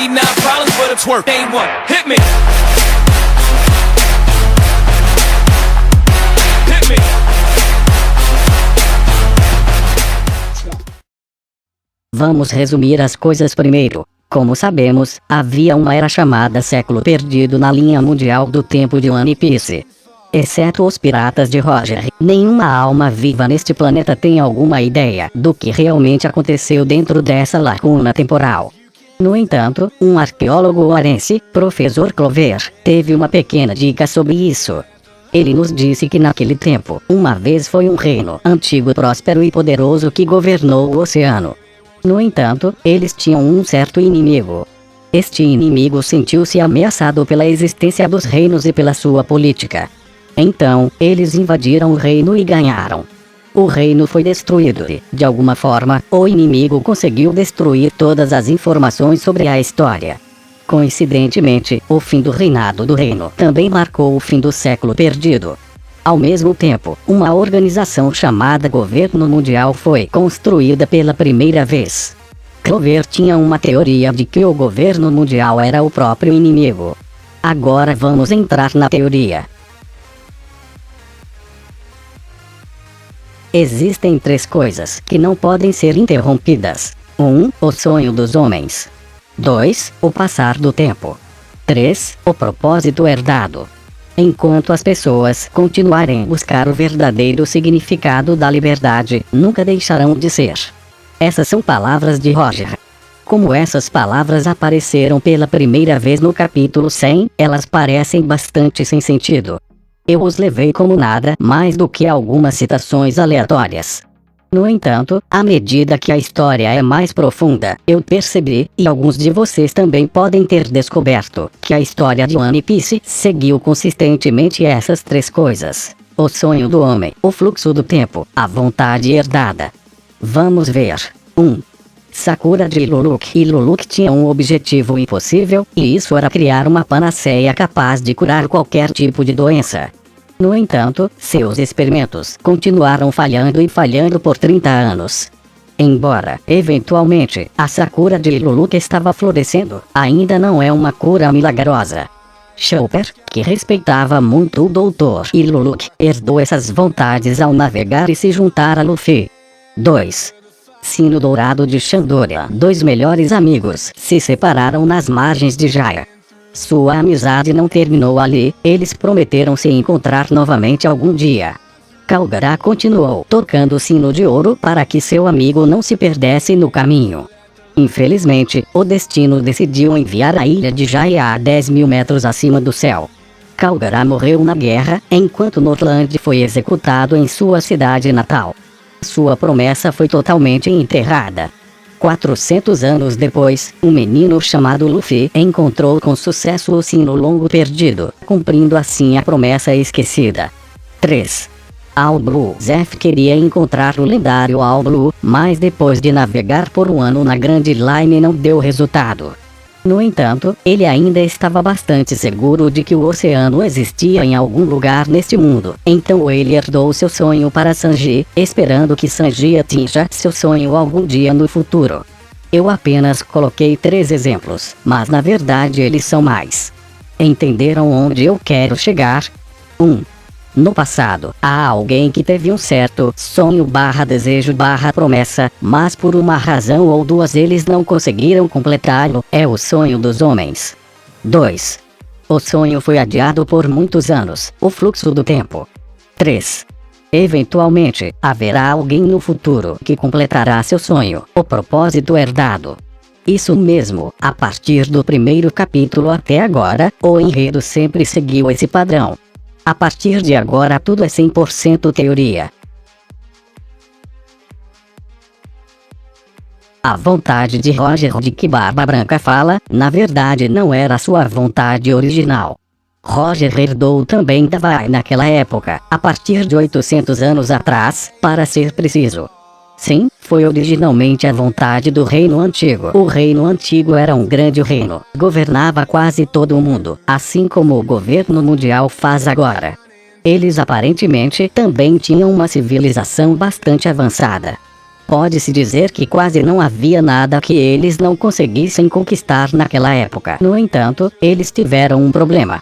99 problems, but it's work. Name one. Hit me. Hit me. Vamos resumir as coisas primeiro. Como sabemos, havia uma era chamada Século Perdido na linha mundial do tempo de One Piece. Exceto os piratas de Roger, nenhuma alma viva neste planeta tem alguma ideia do que realmente aconteceu dentro dessa lacuna temporal. No entanto, um arqueólogo oarense, Professor Clover, teve uma pequena dica sobre isso. Ele nos disse que naquele tempo, uma vez foi um reino antigo, próspero e poderoso que governou o oceano. No entanto, eles tinham um certo inimigo. Este inimigo sentiu-se ameaçado pela existência dos reinos e pela sua política. Então, eles invadiram o reino e ganharam. O reino foi destruído e, de alguma forma, o inimigo conseguiu destruir todas as informações sobre a história. Coincidentemente, o fim do reinado do reino também marcou o fim do século perdido. Ao mesmo tempo, uma organização chamada Governo Mundial foi construída pela primeira vez. Clover tinha uma teoria de que o governo mundial era o próprio inimigo. Agora vamos entrar na teoria. Existem 3 coisas que não podem ser interrompidas. 1. O sonho dos homens. 2. O passar do tempo. 3. O propósito herdado. Enquanto as pessoas continuarem a buscar o verdadeiro significado da liberdade, nunca deixarão de ser. Essas são palavras de Roger. Como essas palavras apareceram pela primeira vez no capítulo 100, elas parecem bastante sem sentido. Eu os levei como nada mais do que algumas citações aleatórias. No entanto, à medida que a história é mais profunda, eu percebi, e alguns de vocês também podem ter descoberto, que a história de One Piece seguiu consistentemente essas 3 coisas: o sonho do homem, o fluxo do tempo, a vontade herdada. Vamos ver. 1. Sakura de Iluluk. Iluluk tinha um objetivo impossível, e isso era criar uma panaceia capaz de curar qualquer tipo de doença. No entanto, seus experimentos continuaram falhando e falhando por 30 anos. Embora, eventualmente, a Sakura de Iluluk estava florescendo, ainda não é uma cura milagrosa. Chopper, que respeitava muito o Dr. Iluluk, herdou essas vontades ao navegar e se juntar a Luffy. 2. Sino Dourado de Chandorian. 2 melhores amigos se separaram nas margens de Jaya. Sua amizade não terminou ali, eles prometeram se encontrar novamente algum dia. Kalgara continuou tocando o sino de ouro para que seu amigo não se perdesse no caminho. Infelizmente, o destino decidiu enviar a ilha de Jaya a 10.000 metros acima do céu. Kalgara morreu na guerra, enquanto Northland foi executado em sua cidade natal. Sua promessa foi totalmente enterrada. 400 anos depois, um menino chamado Luffy encontrou com sucesso o sino longo perdido, cumprindo assim a promessa esquecida. 3. All Blue. Zeph queria encontrar o lendário All Blue, mas depois de navegar por um ano na Grand Line não deu resultado. No entanto, ele ainda estava bastante seguro de que o oceano existia em algum lugar neste mundo, então ele herdou seu sonho para Sanji, esperando que Sanji atinja seu sonho algum dia no futuro. Eu apenas coloquei 3 exemplos, mas na verdade eles são mais. Entenderam onde eu quero chegar? 1. No passado, há alguém que teve um certo sonho/desejo/promessa, mas por uma razão ou duas eles não conseguiram completá-lo. É o sonho dos homens. 2. O sonho foi adiado por muitos anos. O fluxo do tempo. 3. Eventualmente, haverá alguém no futuro que completará seu sonho. O propósito herdado. Isso mesmo, a partir do primeiro capítulo até agora, o enredo sempre seguiu esse padrão. A partir de agora tudo é 100% teoria. A vontade de Roger de que Barba Branca fala, na verdade não era sua vontade original. Roger herdou também da Vai naquela época, a partir de 800 anos atrás, para ser preciso. Sim, foi originalmente a vontade do Reino Antigo. O Reino Antigo era um grande reino, governava quase todo o mundo, assim como o governo mundial faz agora. Eles aparentemente também tinham uma civilização bastante avançada. Pode-se dizer que quase não havia nada que eles não conseguissem conquistar naquela época. No entanto, eles tiveram um problema.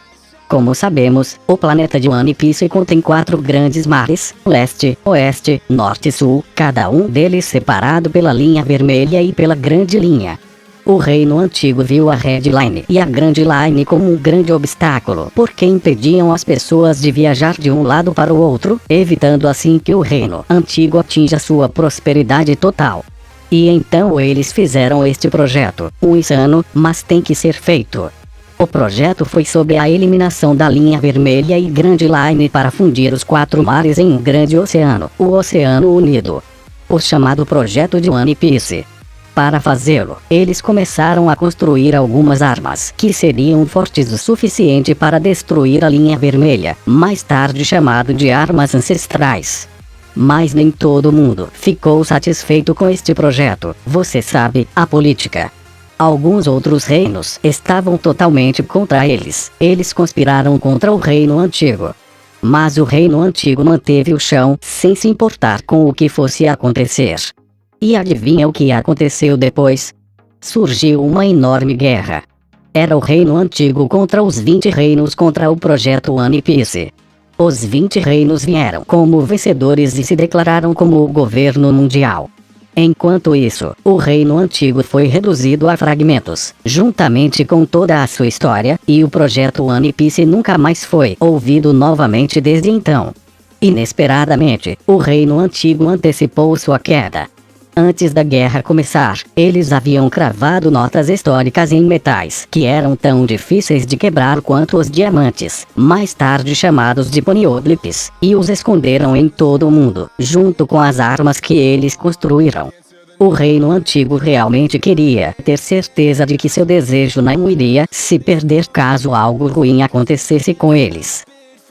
Como sabemos, o planeta de One Piece contém 4 grandes mares, leste, oeste, norte e sul, cada um deles separado pela linha vermelha e pela grande linha. O reino antigo viu a Red Line e a Grande Line como um grande obstáculo, porque impediam as pessoas de viajar de um lado para o outro, evitando assim que o reino antigo atinja sua prosperidade total. E então eles fizeram este projeto, um insano, mas tem que ser feito. O projeto foi sobre a eliminação da linha vermelha e Grande Line para fundir os 4 mares em um grande oceano, o Oceano Unido. O chamado Projeto de One Piece. Para fazê-lo, eles começaram a construir algumas armas que seriam fortes o suficiente para destruir a linha vermelha, mais tarde chamado de armas ancestrais. Mas nem todo mundo ficou satisfeito com este projeto, você sabe, a política. Alguns outros reinos estavam totalmente contra eles, eles conspiraram contra o reino antigo. Mas o reino antigo manteve o chão, sem se importar com o que fosse acontecer. E adivinha o que aconteceu depois? Surgiu uma enorme guerra. Era o reino antigo contra os 20 reinos contra o projeto One Piece. Os 20 reinos vieram como vencedores e se declararam como o governo mundial. Enquanto isso, o reino antigo foi reduzido a fragmentos, juntamente com toda a sua história, e o projeto One Piece nunca mais foi ouvido novamente desde então. Inesperadamente, o reino antigo antecipou sua queda. Antes da guerra começar, eles haviam cravado notas históricas em metais que eram tão difíceis de quebrar quanto os diamantes, mais tarde chamados de poneglyphs, e os esconderam em todo o mundo, junto com as armas que eles construíram. O reino antigo realmente queria ter certeza de que seu desejo não iria se perder caso algo ruim acontecesse com eles.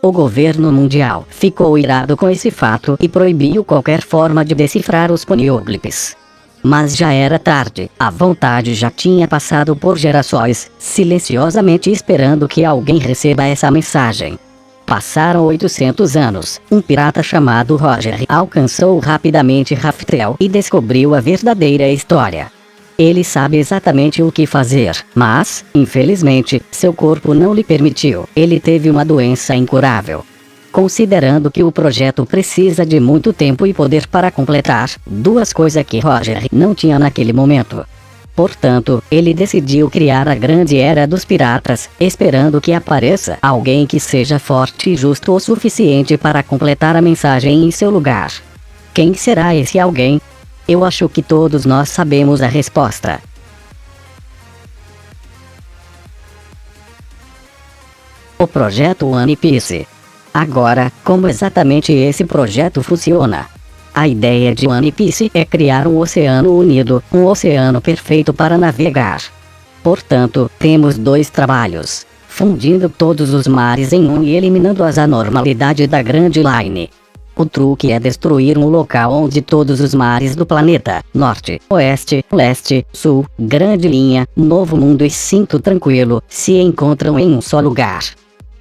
O governo mundial ficou irado com esse fato e proibiu qualquer forma de decifrar os poneglyphs. Mas já era tarde, a vontade já tinha passado por gerações, silenciosamente esperando que alguém receba essa mensagem. Passaram 800 anos, um pirata chamado Roger alcançou rapidamente Raftel e descobriu a verdadeira história. Ele sabe exatamente o que fazer, mas, infelizmente, seu corpo não lhe permitiu. Ele teve uma doença incurável. Considerando que o projeto precisa de muito tempo e poder para completar, 2 coisas que Roger não tinha naquele momento. Portanto, ele decidiu criar a Grande Era dos Piratas, esperando que apareça alguém que seja forte e justo o suficiente para completar a mensagem em seu lugar. Quem será esse alguém? Eu acho que todos nós sabemos a resposta. O projeto One Piece. Agora, como exatamente esse projeto funciona? A ideia de One Piece é criar um oceano unido, um oceano perfeito para navegar. Portanto, temos 2 trabalhos: fundindo todos os mares em um e eliminando as anormalidades da Grande Line. O truque é destruir um local onde todos os mares do planeta, norte, oeste, leste, sul, grande linha, novo mundo e cinto tranquilo, se encontram em um só lugar.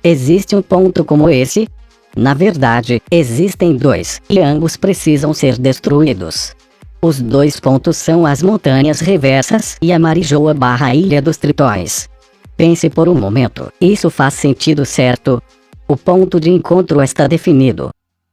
Existe um ponto como esse? Na verdade, existem 2, e ambos precisam ser destruídos. Os 2 pontos são as Montanhas Reversas e a Marijoa/Ilha dos Tritões. Pense por um momento, isso faz sentido, certo? O ponto de encontro está definido.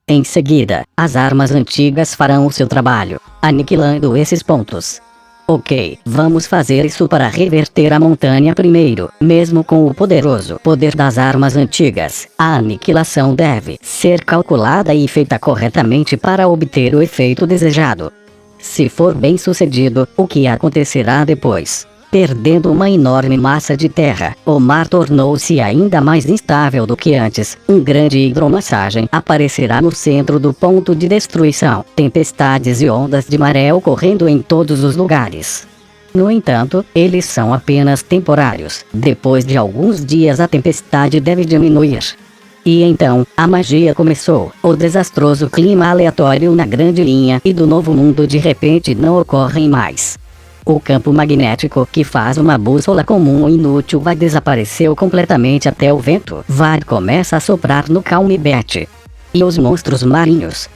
Em seguida, as armas antigas farão o seu trabalho, aniquilando esses pontos. Ok, vamos fazer isso para reverter a montanha primeiro, mesmo com o poderoso poder das armas antigas. A aniquilação deve ser calculada e feita corretamente para obter o efeito desejado. Se for bem sucedido, o que acontecerá depois? Perdendo uma enorme massa de terra, o mar tornou-se ainda mais instável do que antes. Um grande hidromassagem aparecerá no centro do ponto de destruição. Tempestades e ondas de maré ocorrendo em todos os lugares. No entanto, eles são apenas temporários. Depois de alguns dias a tempestade deve diminuir. E então, a magia começou. O desastroso clima aleatório na grande linha e do novo mundo de repente não ocorrem mais. O campo magnético que faz uma bússola comum inútil vai desaparecer completamente até o vento vai começa a soprar no Calm Bet. E os monstros marinhos?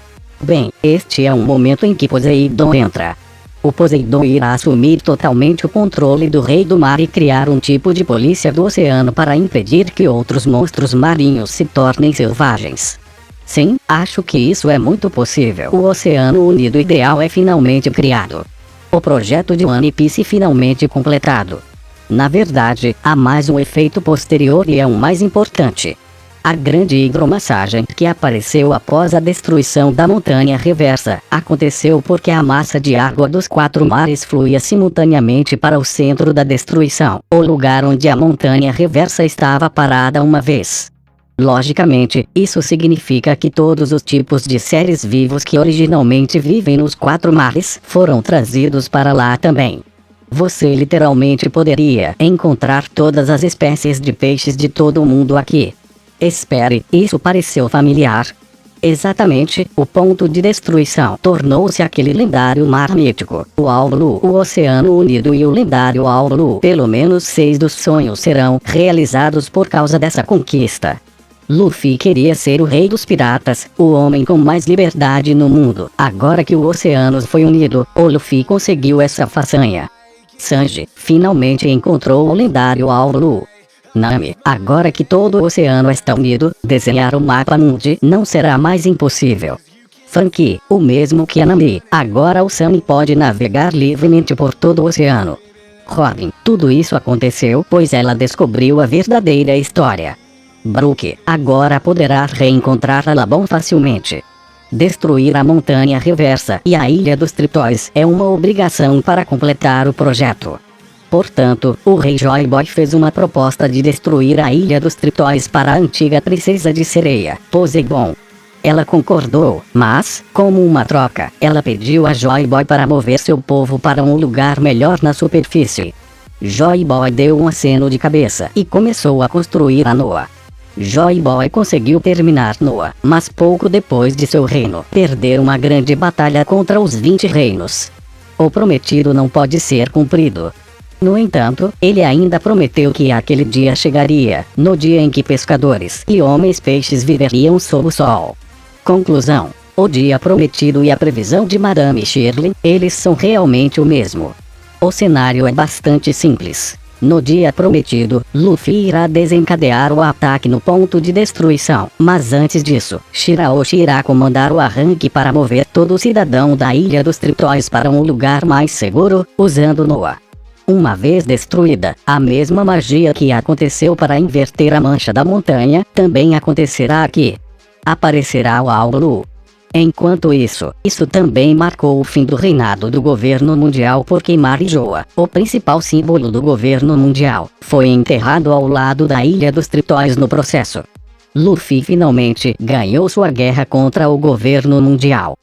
Bem, este é um momento em que Poseidon entra. O Poseidon irá assumir totalmente o controle do Rei do Mar e criar um tipo de polícia do oceano para impedir que outros monstros marinhos se tornem selvagens. Sim, acho que isso é muito possível. O Oceano Unido ideal é finalmente criado. O projeto de One Piece finalmente completado. Na verdade, há mais um efeito posterior e é o mais importante. A grande hidromassagem que apareceu após a destruição da montanha reversa aconteceu porque a massa de água dos 4 mares fluía simultaneamente para o centro da destruição, o lugar onde a montanha reversa estava parada uma vez. Logicamente, isso significa que todos os tipos de seres vivos que originalmente vivem nos 4 mares foram trazidos para lá também. Você literalmente poderia encontrar todas as espécies de peixes de todo o mundo aqui. Espere, isso pareceu familiar? Exatamente, o ponto de destruição tornou-se aquele lendário mar mítico, o Aulu, o Oceano Unido e o lendário Aulu. Pelo menos 6 dos sonhos serão realizados por causa dessa conquista. Luffy queria ser o rei dos piratas, o homem com mais liberdade no mundo. Agora que o oceano foi unido, o Luffy conseguiu essa façanha. Sanji finalmente encontrou o lendário Aulu. Nami, agora que todo o oceano está unido, desenhar o mapa mundi não será mais impossível. Franky, o mesmo que a Nami, agora o Sunny pode navegar livremente por todo o oceano. Robin, tudo isso aconteceu pois ela descobriu a verdadeira história. Brook, agora poderá reencontrar a Labão facilmente. Destruir a montanha reversa e a Ilha dos Tritões é uma obrigação para completar o projeto. Portanto, o Rei Joy Boy fez uma proposta de destruir a Ilha dos Tritões para a antiga princesa de sereia, Poseidon. Ela concordou, mas, como uma troca, ela pediu a Joy Boy para mover seu povo para um lugar melhor na superfície. Joy Boy deu um aceno de cabeça e começou a construir a Noa. Joy Boy conseguiu terminar Noa, mas pouco depois de seu reino perder uma grande batalha contra os 20 reinos. O prometido não pode ser cumprido. No entanto, ele ainda prometeu que aquele dia chegaria, no dia em que pescadores e homens-peixes viveriam sob o sol. Conclusão: o dia prometido e a previsão de Madame Shirley, eles são realmente o mesmo. O cenário é bastante simples. No dia prometido, Luffy irá desencadear o ataque no ponto de destruição, mas antes disso, Shirahoshi irá comandar o arranque para mover todo cidadão da Ilha dos Tritões para um lugar mais seguro, usando Noa. Uma vez destruída, a mesma magia que aconteceu para inverter a mancha da montanha, também acontecerá aqui. Aparecerá o Aulu. Enquanto isso também marcou o fim do reinado do governo mundial porque Marijoa, o principal símbolo do governo mundial, foi enterrado ao lado da Ilha dos Tritões no processo. Luffy finalmente ganhou sua guerra contra o governo mundial.